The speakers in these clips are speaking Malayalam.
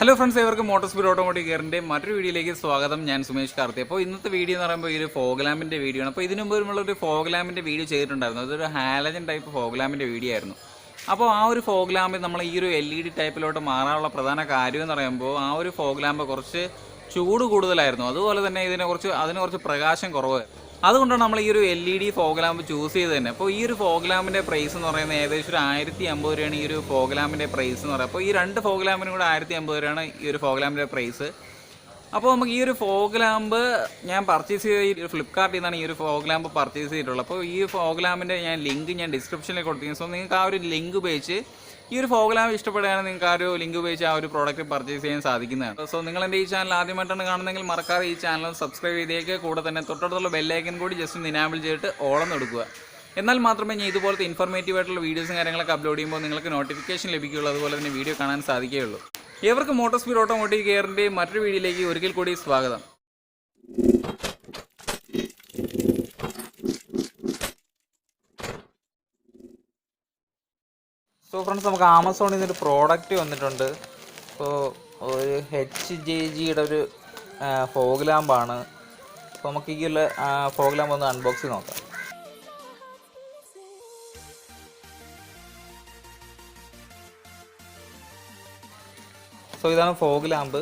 ഹലോ ഫ്രണ്ട്സ്, ഏവർക്കും മോട്ടോർ സ്പീഡ് ഓട്ടോമോട്ടീവ് കെയറിൻ്റെ മറ്റൊരു വീഡിയോയിലേക്ക് സ്വാഗതം. ഞാൻ സുമേഷ് കാർത്തി. അപ്പോൾ ഇന്നത്തെ വീഡിയോ എന്ന് പറയുമ്പോൾ ഈ ഒരു ഫോഗ് ലാമ്പിൻ്റെ വീഡിയോ ആണ്. അപ്പോൾ ഇതിനു മുമ്പ് നമ്മളൊരു ഫോഗ് ലാമ്പിൻ്റെ വീഡിയോ ചെയ്തിട്ടുണ്ടായിരുന്നു. അതൊരു ഹാലജൻ ടൈപ്പ് ഫോഗ് ലാമ്പിൻ്റെ വീഡിയോ ആയിരുന്നു. അപ്പോൾ ആ ഒരു ഫോഗ് ലാമ്പ് നമ്മൾ ഈ ഒരു LED ടൈപ്പിലോട്ട് മാറാനുള്ള പ്രധാന കാര്യം എന്ന് പറയുമ്പോൾ ആ ഒരു ഫോഗ് ലാമ്പ് കുറച്ച് ചൂട് കൂടുതലായിരുന്നു. അതുപോലെ തന്നെ അതിന് കുറച്ച് പ്രകാശം കുറവ്. അതുകൊണ്ടാണ് നമ്മൾ ഈ ഒരു LED ഫോഗ് ലാമ്പ് ചൂസ് ചെയ്ത് തന്നെ. അപ്പോൾ ഈ ഒരു ഫോഗ് ലാമ്പിൻ്റെ പ്രൈസ് എന്ന് പറയുന്നത് ഏകദേശം ഒരു 1050 രൂപയാണ് ഈ ഒരു ഫോഗ് ലാമ്പിൻ്റെ പ്രൈസ് എന്ന് പറയുന്നത്. അപ്പോൾ ഈ രണ്ട് ഫോഗ് ലാമ്പിനും കൂടെ 1050 രൂപയാണ് ഈ ഒരു ഫോഗ് ലാമ്പിൻ്റെ പ്രൈസ്. അപ്പോൾ നമുക്ക് ഈ ഒരു ഫോഗ് ലാമ്പ് ഞാൻ പർച്ചേസ് ചെയ്ത് ഫ്ലിപ്കാർട്ടിൽ നിന്നാണ് ഈ ഒരു ഫോഗ് ലാമ്പ് പർച്ചേസ് ചെയ്തിട്ടുള്ളത്. അപ്പോൾ ഈ ഫോഗ് ലാമ്പിൻ്റെ ലിങ്ക് ഞാൻ ഡിസ്ക്രിപ്ഷനിൽ കൊടുത്തിരിക്കുന്നു. സോ നിങ്ങൾക്ക് ആ ഒരു ലിങ്ക് ഉപയോഗിച്ച് ഈ ഒരു ഫോഗ് ലാമ്പ് ഇഷ്ടപ്പെടുകയാണെങ്കിൽ നിങ്ങൾക്ക് ആ ഒരു ലിങ്ക് ഉപയോഗിച്ച് ആ ഒരു പ്രോഡക്റ്റ് പർച്ചേസ് ചെയ്യാൻ സാധിക്കുന്നതാണ്. സോ നിങ്ങൾ എൻ്റെ ഈ ചാനൽ ആദ്യമായിട്ടാണ് കാണുന്നതെങ്കിൽ മറക്കാതെ ഈ ചാനൽ സബ്സ്ക്രൈബ് ചെയ്തേക്ക്. കൂടെ തന്നെ തൊട്ടടുത്തുള്ള ബെല്ലൈക്കൻ കൂടി ജസ്റ്റ് ഒന്ന് ഇനാബിൾ ചെയ്തിട്ട് ഓളെന്ന് എടുക്കുക. എന്നാൽ മാത്രമേ ഞാൻ ഇതുപോലത്തെ ഇൻഫോർമേറ്റീവ് ആയിട്ടുള്ള വീഡിയോസും കാര്യങ്ങളൊക്കെ അപ്ലോഡ് ചെയ്യുമ്പോൾ നിങ്ങൾക്ക് നോട്ടിഫിക്കേഷൻ ലഭിക്കുകയുള്ളൂ. അതുപോലെ തന്നെ വീഡിയോ കാണാൻ സാധിക്കുകയുള്ളൂ. ഏവർക്കും മോട്ടോർ സ്പീഡ് ഓട്ടോമോട്ടീവ് കെയറിൻ്റെ മറ്റൊരു വീഡിയോയിലേക്ക് ഒരിക്കൽ കൂടി സ്വാഗതം. സോ ഫ്രണ്ട്സ്, നമുക്ക് ആമസോണിൽ നിന്നൊരു പ്രോഡക്റ്റ് വന്നിട്ടുണ്ട്. അപ്പോൾ ഒരു HJGയുടെ ഒരു ഫോഗ് ലാമ്പാണ്. അപ്പോൾ നമുക്ക് ഈ ഉള്ള ഫോഗ് ലാമ്പ് ഒന്ന് അൺബോക്സ് ചെയ്ത് നോക്കാം. സോ ഇതാണ് ഫോഗ് ലാമ്പ്.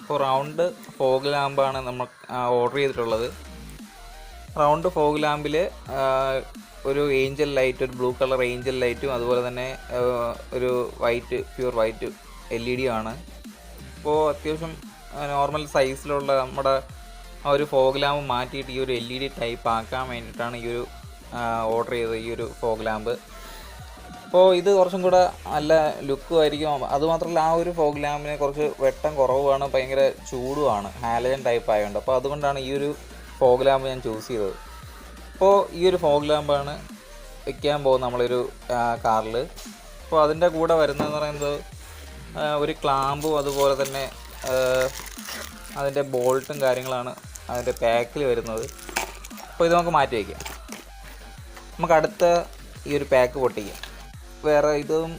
ഇപ്പോൾ റൗണ്ട് ഫോഗ് ലാമ്പാണ് നമ്മൾ ഓർഡർ ചെയ്തിട്ടുള്ളത്. റൗണ്ട് ഫോഗ് ലാമ്പിൽ ഒരു ഏഞ്ചൽ ലൈറ്റ്, ഒരു ബ്ലൂ കളർ ഏഞ്ചൽ ലൈറ്റും അതുപോലെ തന്നെ ഒരു പ്യൂർ വൈറ്റ് LED ആണ്. ഇപ്പോൾ അത്യാവശ്യം നോർമൽ സൈസിലുള്ള നമ്മുടെ ആ ഒരു ഫോഗ് ലാമ്പ് മാറ്റിയിട്ട് ഈ ഒരു LED ടൈപ്പ് ആക്കാൻ വേണ്ടിയിട്ടാണ് ഈ ഒരു ഓർഡർ ചെയ്തത് ഈ ഒരു ഫോഗ് ലാമ്പ്. അപ്പോൾ ഇത് കുറച്ചും കൂടെ നല്ല ലുക്കും ആയിരിക്കും. അതുമാത്രമല്ല ആ ഒരു ഫോഗ് ലാമ്പിന് കുറച്ച് വെട്ടം കുറവാണ്, ഭയങ്കര ചൂടുമാണ്, ഹാലജൻ ടൈപ്പ് ആയതുകൊണ്ട്. അപ്പോൾ അതുകൊണ്ടാണ് ഈ ഒരു ഫോഗ് ലാമ്പ് ഞാൻ ചൂസ് ചെയ്തത്. അപ്പോൾ ഈ ഒരു ഫോഗ് ലാമ്പാണ് വയ്ക്കാൻ പോകുന്നത് നമ്മളൊരു കാറിൽ. അപ്പോൾ അതിൻ്റെ കൂടെ വരുന്നതെന്ന് പറയുന്നത് ഒരു ക്ലാമ്പും അതുപോലെ തന്നെ അതിൻ്റെ ബോൾട്ടും കാര്യങ്ങളാണ് അതിൻ്റെ പാക്കിൽ വരുന്നത്. അപ്പോൾ ഇത് നമുക്ക് മാറ്റി വയ്ക്കാം. നമുക്ക് അടുത്ത ഈ ഒരു പാക്ക് പൊട്ടിക്കാം. വേറെ ഇതും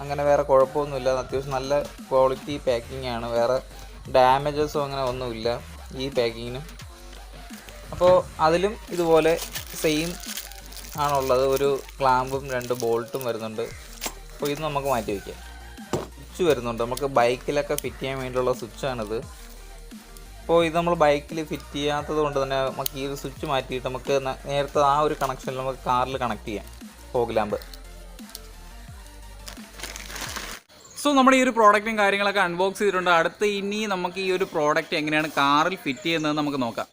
അങ്ങനെ വേറെ കുഴപ്പമൊന്നുമില്ല. അത്യാവശ്യം നല്ല ക്വാളിറ്റി പാക്കിംഗ് ആണ്. വേറെ ഡാമേജസോ അങ്ങനെ ഒന്നുമില്ല ഈ പാക്കിങ്ങിനും. അപ്പോൾ അതിലും ഇതുപോലെ സെയിം ആണുള്ളത്. ഒരു ക്ലാമ്പും 2 ബോൾട്ടും വരുന്നുണ്ട്. അപ്പോൾ ഇത് നമുക്ക് മാറ്റി വയ്ക്കാം. സ്വിച്ച് വരുന്നുണ്ട്, നമുക്ക് ബൈക്കിലൊക്കെ ഫിറ്റ് ചെയ്യാൻ വേണ്ടിയുള്ള സ്വിച്ചാണിത്. അപ്പോൾ ഇത് നമ്മൾ ബൈക്കിൽ ഫിറ്റ് ചെയ്യാത്തത് കൊണ്ട് തന്നെ നമുക്ക് ഈ ഒരു സ്വിച്ച് മാറ്റിയിട്ട് നമുക്ക് നേരത്തെ ആ ഒരു കണക്ഷനിൽ നമുക്ക് കാറിൽ കണക്ട് ചെയ്യാം ഫോഗ് ലാമ്പ്. സോ നമ്മുടെ ഈ ഒരു പ്രോഡക്റ്റും കാര്യങ്ങളൊക്കെ അൺബോക്സ് ചെയ്തിട്ടുണ്ട്. അടുത്ത് ഇനി നമുക്ക് ഈ ഒരു പ്രോഡക്റ്റ് എങ്ങനെയാണ് കാറിൽ ഫിറ്റ് ചെയ്യുന്നത് നമുക്ക് നോക്കാം.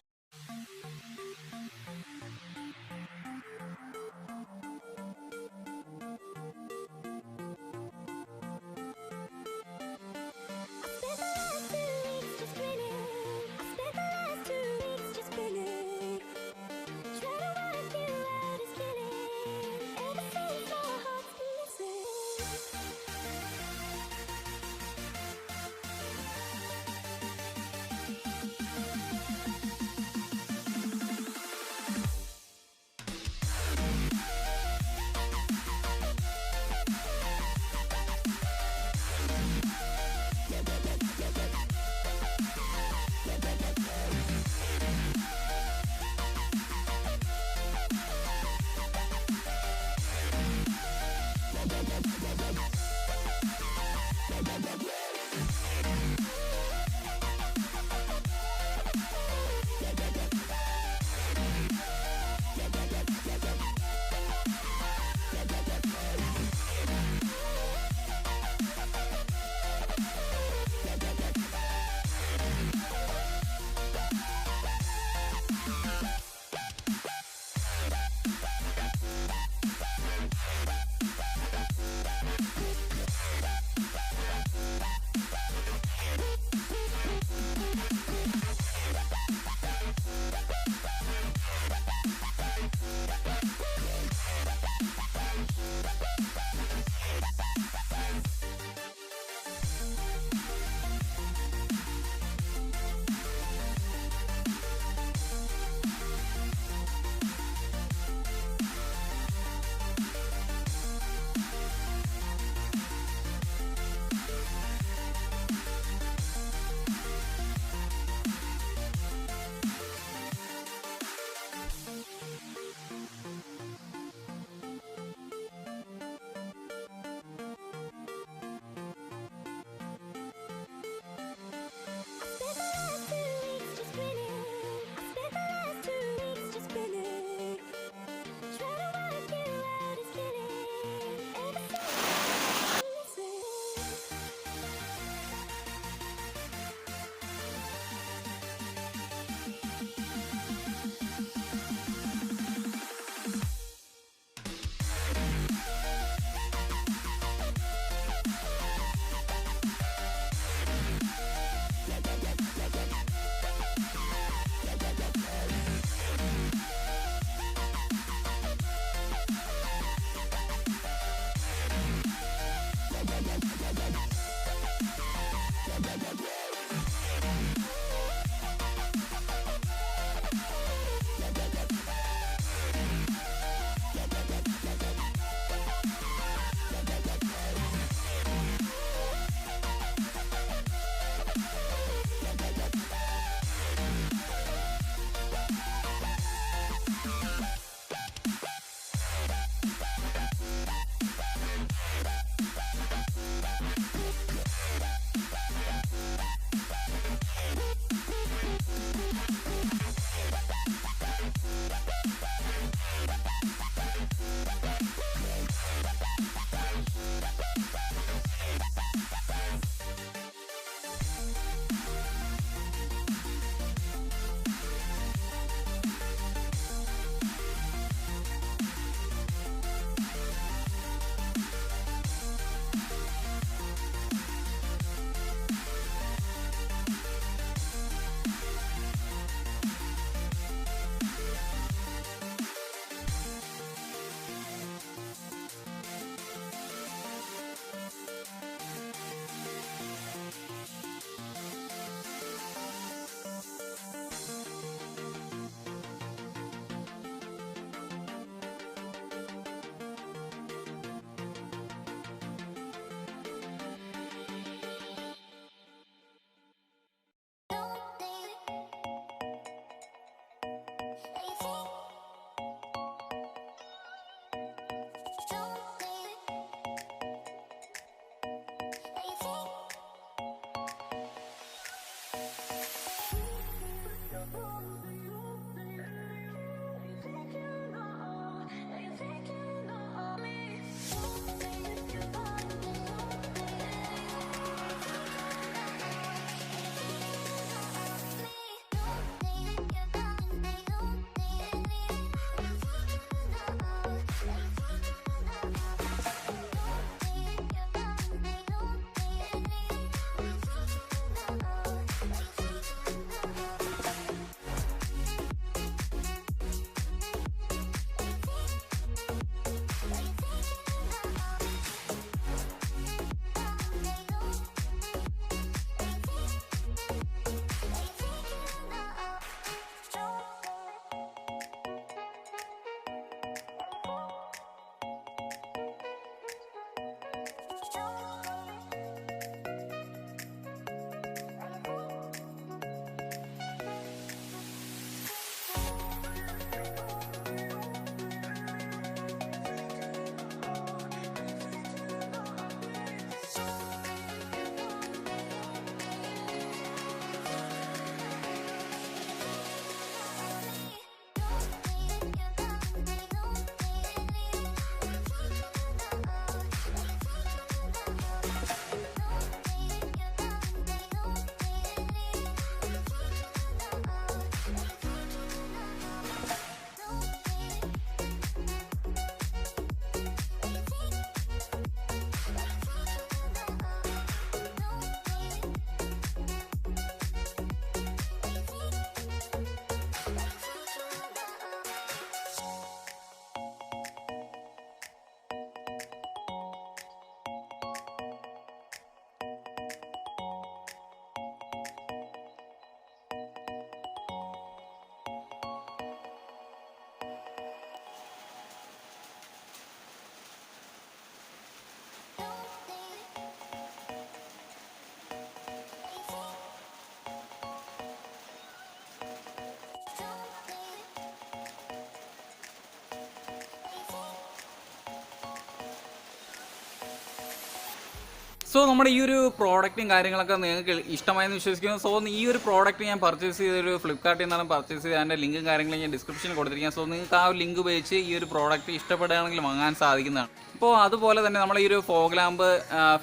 സോ നമ്മുടെ ഈ ഒരു പ്രോഡക്റ്റും കാര്യങ്ങളൊക്കെ നിങ്ങൾക്ക് ഇഷ്ടമായെന്ന് വിശ്വസിക്കുന്നു. സോ ഈ ഒരു പ്രോഡക്റ്റ് ഞാൻ പർച്ചേസ് ചെയ്തൊരു ഫ്ലിപ്കാർട്ടിൽ നിന്നാണ് പർച്ചേസ് ചെയ്ത് അതിൻ്റെ ലിങ്കും കാര്യങ്ങളും ഞാൻ ഡിസ്ക്രിപ്ഷനിൽ കൊടുത്തിരിക്കാം. സോ നിങ്ങൾക്ക് ആ ഒരു ലിങ്ക് ഉപയോഗിച്ച് ഈ ഒരു പ്രോഡക്റ്റ് ഇഷ്ടപ്പെടുകയാണെങ്കിൽ വാങ്ങാൻ സാധിക്കുന്നതാണ്. അപ്പോൾ അതുപോലെ തന്നെ നമ്മൾ ഈ ഒരു ഫോഗ് ലാമ്പ്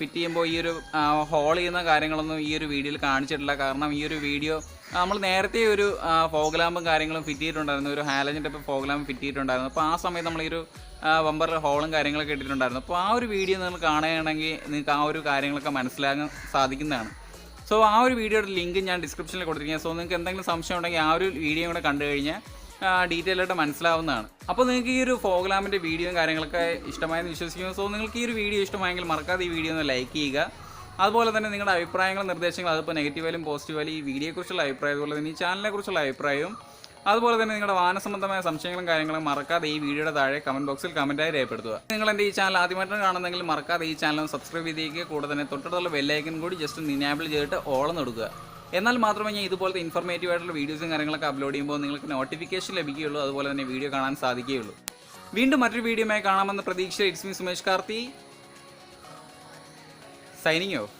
ഫിറ്റ് ചെയ്യുമ്പോൾ ഈ ഒരു ഹോൾ ചെയ്യുന്ന കാര്യങ്ങളൊന്നും ഈ ഒരു വീഡിയോയിൽ കാണിച്ചിട്ടില്ല. കാരണം ഈ ഒരു വീഡിയോ നമ്മൾ നേരത്തെ ഒരു ഫോഗ് ലാമ്പും കാര്യങ്ങളും ഫിറ്റ് ചെയ്തിട്ടുണ്ടായിരുന്നു, ഒരു halogen type fog lamp fit ചെയ്തിട്ടുണ്ടായിരുന്നു. അപ്പോൾ ആ സമയത്ത് നമ്മൾ ഈ ഒരു ബമ്പറിൽ ഹോളും കാര്യങ്ങളൊക്കെ ഇട്ടിട്ടുണ്ടായിരുന്നു. അപ്പോൾ ആ ഒരു വീഡിയോ നിങ്ങൾ കാണുകയാണെങ്കിൽ നിങ്ങൾക്ക് ആ ഒരു കാര്യങ്ങളൊക്കെ മനസ്സിലാക്കാൻ സാധിക്കുന്നതാണ്. സോ ആ ഒരു വീഡിയോയുടെ ലിങ്ക് ഞാൻ ഡിസ്ക്രിപ്ഷനിൽ കൊടുത്തിരിക്കുക. സോ നിങ്ങൾക്ക് എന്തെങ്കിലും സംശയം ഉണ്ടെങ്കിൽ ആ ഒരു വീഡിയോ കൂടെ കണ്ടു കഴിഞ്ഞാൽ ഡീറ്റെയിൽ ആയിട്ട് മനസ്സിലാവുന്നതാണ്. അപ്പോൾ നിങ്ങൾക്ക് ഈ ഒരു ഫോഗ് ലാമ്പിൻ്റെ വീഡിയോയും കാര്യങ്ങളൊക്കെ ഇഷ്ടമായെന്ന് വിശ്വസിക്കുന്നു. സോ നിങ്ങൾക്ക് ഈ ഒരു വീഡിയോ ഇഷ്ടമായെങ്കിൽ മറക്കാതെ ഈ വീഡിയോ ഒന്ന് ലൈക്ക് ചെയ്യുക. അതുപോലെ തന്നെ നിങ്ങളുടെ അഭിപ്രായങ്ങളും നിർദ്ദേശങ്ങളും, അതിപ്പോൾ നെഗറ്റീവായാലും പോസിറ്റീവായാലും ഈ വീഡിയോയെക്കുറിച്ചുള്ള അഭിപ്രായം, അതുപോലെ തന്നെ ഈ ചാനലിനെക്കുറിച്ചുള്ള അഭിപ്രായവും, അതുപോലെ തന്നെ നിങ്ങളുടെ വാഹന സംബന്ധമായ സംശയങ്ങളും കാര്യങ്ങളും മറക്കാതെ ഈ വീഡിയോയുടെ താഴെ കമൻറ്റ് ബോക്സിൽ കമൻറ്റായി രേഖപ്പെടുത്തുക. നിങ്ങൾ എൻ്റെ ഈ ചാനൽ ആദ്യമായിട്ടാണ് കാണുന്നതെങ്കിൽ മറക്കാതെ ഈ ചാനൽ സബ്സ്ക്രൈബ് ചെയ്തേക്കുക. കൂടെ തന്നെ തൊട്ടടുത്തുള്ള ബെല്ലൈക്കൻ കൂടി ജസ്റ്റ് ഒന്ന് ഇനാബിൾ ചെയ്തിട്ട് ഓളം കൊടുക്കുക. എന്നാൽ മാത്രമേ ഞാൻ ഇതുപോലത്തെ ഇൻഫോർമേറ്റീവ് ആയിട്ടുള്ള വീഡിയോസും കാര്യങ്ങളൊക്കെ അപ്ലോഡ് ചെയ്യുമ്പോൾ നിങ്ങൾക്ക് നോട്ടിഫിക്കേഷൻ ലഭിക്കുകയുള്ളൂ, അതുപോലെ തന്നെ വീഡിയോ കാണാൻ സാധിക്കുകയുള്ളൂ. വീണ്ടും മറ്റൊരു വീഡിയോയുമായി കാണാമെന്ന പ്രതീക്ഷ. It's me Sumesh Karthi, signing of.